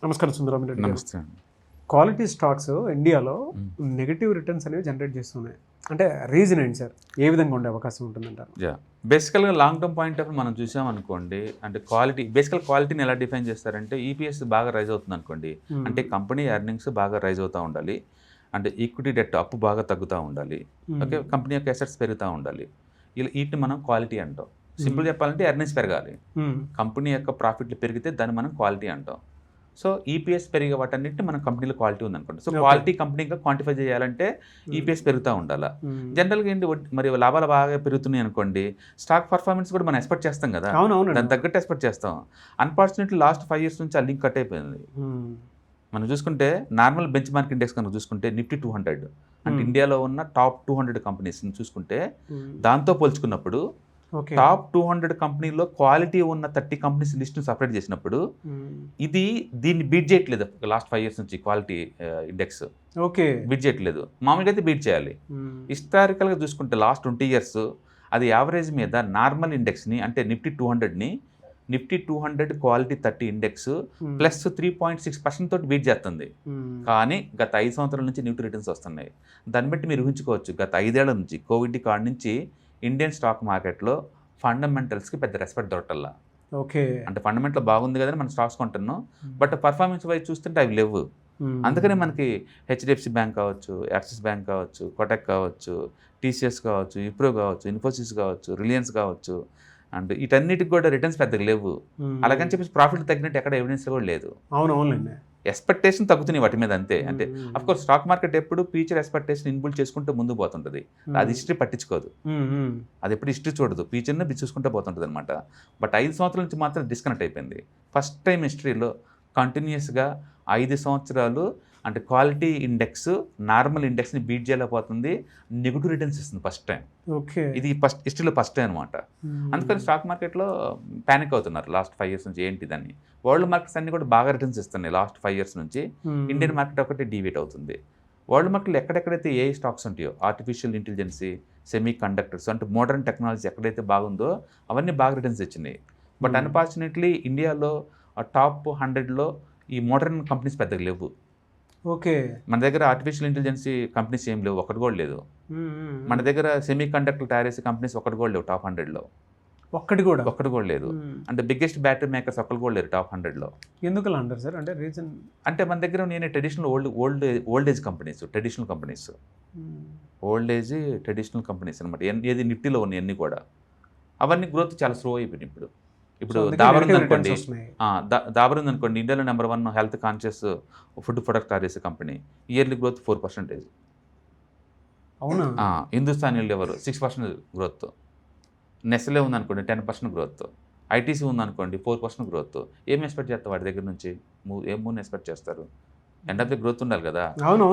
నమస్కారం సుందరం రెడ్డి గారు. నమస్తే అండి. క్వాలిటీ స్టాక్స్ ఇండియాలో నెగటివ్ రిటర్న్స్ అనేవి జనరేట్ చేస్తున్నాయి. అంటే రీజన్ ఏంటి సార్? ఏ విధంగా ఉండే అవకాశం ఉంటుందంటారు? బేసికల్గా లాంగ్ టర్మ్ పాయింట్ ఆఫ్ మనం చూసామనుకోండి, అంటే క్వాలిటీని ఎలా డిఫైన్ చేస్తారంటే ఈపీఎస్ బాగా రైజ్ అవుతుంది అనుకోండి, అంటే కంపెనీ ఎర్నింగ్స్ బాగా రైజ్ అవుతూ ఉండాలి, అంటే ఈక్విటీ డెట్ అప్పు బాగా తగ్గుతూ ఉండాలి, ఓకే, కంపెనీ యొక్క అసెట్స్ పెరుగుతూ ఉండాలి. వీటిని మనం క్వాలిటీ అంటాం. సింపుల్ చెప్పాలంటే ఎర్నింగ్స్ పెరగాలి, కంపెనీ యొక్క ప్రాఫిట్లు పెరిగితే దాన్ని మనం క్వాలిటీ అంటాం. సో ఈపీఎస్ పెరిగే వాటన్నిటిని మన కంపెనీలో క్వాలిటీ ఉందనుకోండి. సో క్వాలిటీ కంపెనీగా క్వాంటిఫై చేయాలంటే ఈపీఎస్ పెరుగుతూ ఉండాలా. జనరల్గా ఏంటి, మరి లాభాలు బాగా పెరుగుతున్నాయి అనుకోండి, స్టాక్ పర్ఫార్మెన్స్ కూడా మనం ఎక్స్పెక్ట్ చేస్తాం కదా, దాని తగ్గట్టు ఎక్స్పెక్ట్ చేస్తాం. అన్ఫార్చునేట్లీ లాస్ట్ 5 years నుంచి ఆ లింక్ కట్ అయిపోయింది. మనం చూసుకుంటే నార్మల్ బెంచ్ మార్క్ ఇండెక్స్ కనుక చూసుకుంటే నిఫ్టీ 200 అంటే ఇండియాలో ఉన్న టాప్ 200 కంపెనీస్ని చూసుకుంటే దాంతో పోల్చుకున్నప్పుడు టాప్ 200 కంపెనీలో క్వాలిటీ ఉన్న 30 కంపెనీస్ లిస్ట్ను సపరేట్ చేసినప్పుడు ఇది దీన్ని బీట్ చేయట్లేదు. లాస్ట్ 5 years నుంచి క్వాలిటీ ఇండెక్స్ బీట్ చేయట్లేదు. మామూలుగా అయితే బీట్ చేయాలి. హిస్టారికల్గా చూసుకుంటే లాస్ట్ 20 years అది యావరేజ్ మీద నార్మల్ ఇండెక్స్ని అంటే నిఫ్టీ 200 క్వాలిటీ 30 ఇండెక్స్ ప్లస్ 3.6% తోటి బీట్ చేస్తుంది. కానీ గత 5 సంవత్సరాల నుంచి నెగిటివ్ రిటర్న్స్ వస్తున్నాయి. దాన్ని బట్టి మీరు ఊహించుకోవచ్చు, గత 5 ఏళ్ల నుంచి కోవిడ్ కాడి నుంచి ఇండియన్ స్టాక్ మార్కెట్లో ఫండమెంటల్స్కి పెద్ద రెస్పెక్ట్ దొరకల్లా. అంటే ఫండమెంటల్ బాగుంది కదని మనం స్టాక్స్ కొంటున్నాం, బట్ పర్ఫార్మెన్స్ వైజ్ చూస్తుంటే అవి లేవు. అందుకని మనకి హెచ్డిఎఫ్సి బ్యాంక్ కావచ్చు, యాక్సిస్ బ్యాంక్ కావచ్చు, కోటక్ కావచ్చు, టీసీఎస్ కావచ్చు, విప్రో కావచ్చు, ఇన్ఫోసిస్ కావచ్చు, రిలయన్స్ కావచ్చు, అండ్ వీటన్నిటికి కూడా రిటర్న్స్ పెద్దగా లేవు. అలాగని చెప్పేసి ప్రాఫిట్ తగ్గినట్టు ఎక్కడ ఎవిడెన్స్ కూడా లేదు. అవునవునండి, ఎక్స్పెక్టేషన్ తగ్గుతున్నాయి వాటి మీద అంతే. అంటే అఫ్కోర్స్ స్టాక్ మార్కెట్ ఎప్పుడు ఫ్యూచర్ ఎక్స్పెక్టేషన్ ఇన్బుల్డ్ చేసుకుంటూ ముందు పోతుంటుంది. అది హిస్టరీ పట్టించుకోదు, అది ఎప్పుడు హిస్టరీ చూడదు, ఫ్యూచర్ని చూసుకుంటూ పోతుంటుంది అనమాట. బట్ 5 సంవత్సరాల నుంచి మాత్రం డిస్కనెక్ట్ అయిపోయింది. ఫస్ట్ టైం హిస్టరీలో కంటిన్యూస్గా 5 సంవత్సరాలు అంటే క్వాలిటీ ఇండెక్స్ నార్మల్ ఇండెక్స్ని బీట్ చేయలేకపోతుంది, నెగిటివ్ రిటర్న్స్ ఇస్తుంది ఫస్ట్ టైం. ఇది హిస్టరీలో ఫస్ట్ టైం అనమాట. అందుకని స్టాక్ మార్కెట్లో ప్యానిక్ అవుతున్నారు లాస్ట్ 5 years నుంచి. ఏంటి దాన్ని, వరల్డ్ మార్కెట్స్ అన్ని కూడా బాగా రిటర్న్స్ ఇస్తున్నాయి లాస్ట్ 5 years నుంచి. ఇండియన్ మార్కెట్ ఒకటి డీవియేట్ అవుతుంది. వరల్డ్ మార్కెట్లో ఎక్కడెక్కడైతే ఏ స్టాక్స్ ఉంటాయో, ఆర్టిఫిషియల్ ఇంటెలిజెన్సీ, సెమీ కండక్టర్స్ అంటే మోడర్న్ టెక్నాలజీ ఎక్కడైతే బాగుందో అవన్నీ బాగా రిటర్న్స్ ఇచ్చినాయి. బట్ అన్ఫార్చునేట్లీ ఇండియాలో టాప్ 100లో ఈ మోడర్న్ కంపెనీస్ పెద్దగా లేవు. మన దగ్గర ఆర్టిఫిషియల్ ఇంటెలిజెన్సీ కంపెనీస్ ఏం లేవు, ఒకటి కూడా లేదు. మన దగ్గర సెమీ కండక్టర్ తయారు చేసే కంపెనీస్ ఒకటి కూడా లేవు టాప్ 100లో, ఒక్కటి కూడా లేదు. అంటే బిగ్గెస్ట్ బ్యాటరీ మేకర్స్ ఒక్కరు కూడా లేరు టాప్ 100లో. ఎందుకు అంటారు సార్? అంటే రీజన్ అంటే మన దగ్గర నేను traditional old age companies, traditional companies అనమాట. ఏది నిఫ్టీలో ఉన్నాయి అన్నీ కూడా, అవన్నీ గ్రోత్ చాలా స్లో అయిపోయింది. ఇప్పుడు దాబర్ ఉందనుకోండి, ఇండియాలో number 1 health conscious food product తయారు చేసే కంపెనీ, ఇయర్లీ గ్రోత్ 4%. అవునా? హిందుస్థాన్ యూనిలివర్ 6% గ్రోత్, నెస్లే ఉందనుకోండి 10% గ్రోత్, ఐటీసీ ఉందనుకోండి 4% గ్రోత్. ఏం ఎక్స్పెక్ట్ చేస్తారు వాటి దగ్గర నుంచి? ఏం ఎక్స్పెక్ట్ చేస్తారు? ఎండ్ ఆఫ్ ది గ్రోత్ ఉండాలి కదా.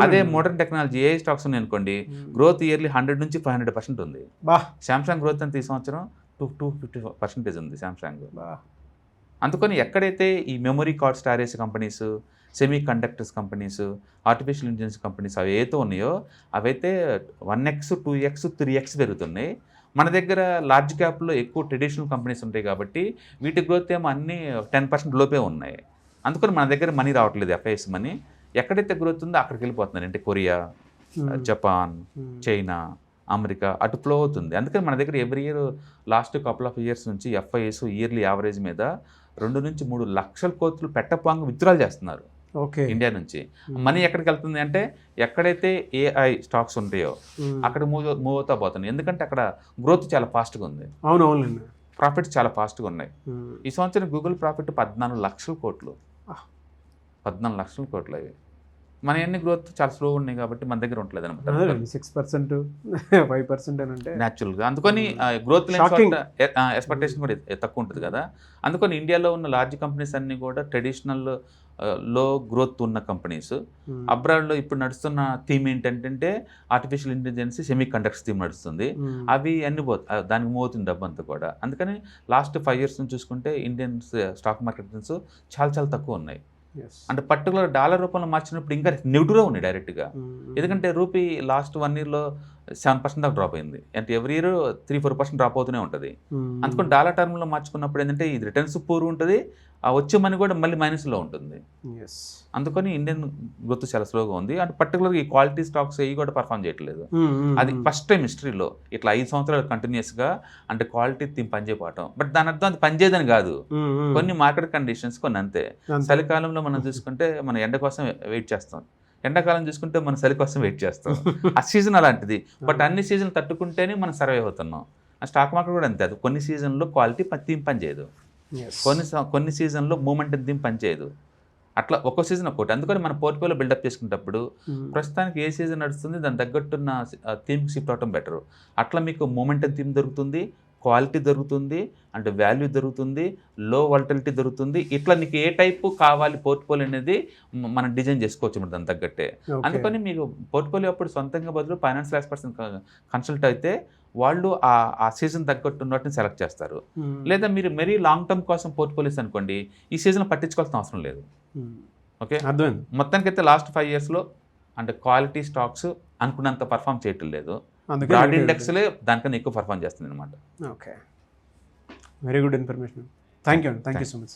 అదే మోడర్న్ టెక్నాలజీ ఏ స్టాక్స్ ఉన్నాయి అనుకోండి, గ్రోత్ ఇయర్లీ 100 నుంచి 500% ఉంది. శాంసంగ్ గ్రోత్ అంత ఈ సంవత్సరం 250% ఉంది శాంసంగ్. అందుకని ఎక్కడైతే ఈ మెమరీ కార్డ్స్ తయారు చేసే companies, semi conductors companies, artificial intelligence companies అవి ఏవైతే ఉన్నాయో అవైతే 1x, 2x, 3x పెరుగుతున్నాయి. మన దగ్గర లార్జ్ క్యాప్లో ఎక్కువ ట్రెడిషనల్ కంపెనీస్ ఉంటాయి కాబట్టి వీటి గ్రోత్ ఏమో అన్నీ 10% లోపే ఉన్నాయి. అందుకని మన దగ్గర మనీ రావట్లేదు, ఎఫ్ఐఎస్ మనీ. ఎక్కడైతే గ్రోత్ ఉందో అక్కడికి వెళ్ళిపోతున్నారు. అంటే కొరియా, జపాన్, చైనా, అమెరికా అటు ఫ్లో అవుతుంది. అందుకని మన దగ్గర every year last couple of years నుంచి ఎఫ్ఐఎస్ ఇయర్లీ యావరేజ్ మీద 2 నుంచి 3 లక్షల కోట్లు పెట్టపాంగ విత్డ్రాల్ చేస్తున్నారు ఇండియా నుంచి. మనీ ఎక్కడికి వెళ్తుంది అంటే ఎక్కడైతే ఏఐ స్టాక్స్ ఉంటాయో అక్కడ మూవ్ అవుతా పోతుంది. ఎందుకంటే అక్కడ గ్రోత్ చాలా ఫాస్ట్గా ఉంది, ప్రాఫిట్స్ చాలా ఫాస్ట్గా ఉన్నాయి. ఈ సంవత్సరం గూగుల్ ప్రాఫిట్ 14 లక్షల కోట్లు. 14 లక్షల కోట్లు అవి. మన ఎన్ని గ్రోత్ చాలా స్లో ఉన్నాయి కాబట్టి మన దగ్గర ఉండలేదు అనమాట. 6%, 5% అంటే న్యాచురల్గా. అందుకని గ్రోత్ ఎక్స్పెక్టేషన్ కూడా తక్కువ ఉంటుంది కదా. అందుకని ఇండియాలో ఉన్న లార్జ్ కంపెనీస్ అన్నీ కూడా ట్రెడిషనల్ లో గ్రోత్ ఉన్న కంపెనీస్. అబ్రాడ్లో ఇప్పుడు నడుస్తున్న థీమ్ ఏంటంటే artificial intelligence, semi conductors theme నడుస్తుంది. అవి అన్ని దానికి మూవ్ అవుతుంది డబ్బు అంతా కూడా. అందుకని లాస్ట్ 5 years నుంచి చూసుకుంటే ఇండియన్ స్టాక్ మార్కెట్ చాలా చాలా తక్కువ ఉన్నాయి. అంటే పర్టికులర్ డాలర్ రూపంలో మార్చినప్పుడు ఇంకా నెగిటివ్గా ఉన్నాయి డైరెక్ట్గా. ఎందుకంటే రూపీ లాస్ట్ 1 yearలో 7% దాకా డ్రాప్ అయింది. అంటే ఎవ్రీ ఇయర్ 3-4% డ్రాప్ అవుతూనే ఉంటుంది. అందుకని డాలర్ టర్మ్లో మార్చుకున్నప్పుడు ఏంటంటే ఇది రిటర్న్స్ పూర్ ఉంటుంది, ఆ వచ్చే మనీ కూడా మళ్ళీ మైనస్లో ఉంటుంది. అందుకని ఇండియన్ గ్రోత్ చాలా స్లోగా ఉంది. అంటే పర్టికులర్గా ఈ క్వాలిటీ స్టాక్స్ అవి కూడా పర్ఫామ్ చేయట్లేదు. అది ఫస్ట్ టైం హిస్టరీలో ఇట్లా 5 సంవత్సరాలు కంటిన్యూస్గా అంటే క్వాలిటీ థీమ్ పనిచేయకపోవటం. బట్ దాని అర్థం అది పనిచేయదని కాదు, కొన్ని మార్కెట్ కండిషన్స్ కొన్ని అంతే. చలికాలంలో మనం చూసుకుంటే మనం ఎండ కోసం వెయిట్ చేస్తాం, ఎండాకాలం చూసుకుంటే మనం చలి కోసం వెయిట్ చేస్తాం. ఆ సీజన్ అలాంటిది. బట్ అన్ని సీజన్లు తట్టుకుంటేనే మనం సర్వైవ్ అవుతున్నాం. ఆ స్టాక్ మార్కెట్ కూడా అంతే. అది కొన్ని సీజన్లో క్వాలిటీ థీమ్ పనిచేయదు, కొన్ని సీజన్లో మూమెంట్ థీమ్ పనిచేయదు. అట్లా ఒక్కో సీజన్ ఒక్కోటి. అందుకని మన పోర్ట్ఫోలియో బిల్డప్ చేసుకునేటప్పుడు ప్రస్తుతానికి ఏ సీజన్ నడుస్తుంది దాని తగ్గట్టున్న థీమ్కి షిఫ్ట్ అవడం బెటర్. అట్లా మీకు మూమెంటం థీమ్ దొరుకుతుంది, క్వాలిటీ దొరుకుతుంది, అంటే వాల్యూ దొరుకుతుంది, లో వాలటిలిటీ దొరుకుతుంది. ఇట్లా నీకు ఏ టైపు కావాలి పోర్ట్ఫోలియో అనేది మనం డిజైన్ చేసుకోవచ్చు మరి దాని తగ్గట్టే. అందుకని మీకు పోర్ట్ఫోలియో అప్పుడు సొంతంగా బదులు ఫైనాన్షియల్ ఎక్స్పర్ట్స్ కన్సల్ట్ అయితే వాళ్ళు ఆ సీజన్ తగ్గట్టు ఉన్నట్టుని సెలెక్ట్ చేస్తారు. లేదా మీరు మరీ లాంగ్ టర్మ్ కోసం పోర్ట్ఫోలియోస్ అనుకోండి, ఈ సీజన్ పట్టించుకోవాల్సిన అవసరం లేదు. ఓకే, అర్థమైంది. మొత్తానికైతే లాస్ట్ 5 yearsలో అంటే క్వాలిటీ స్టాక్స్ అనుకున్నంత పర్ఫామ్ చేయటం లేదు. బ్రాడ్ ఇండెక్స్లే దానికన్నా ఎక్కువ పర్ఫామ్ చేస్తుంది అనమాట. Okay, very good information. Thank you so much.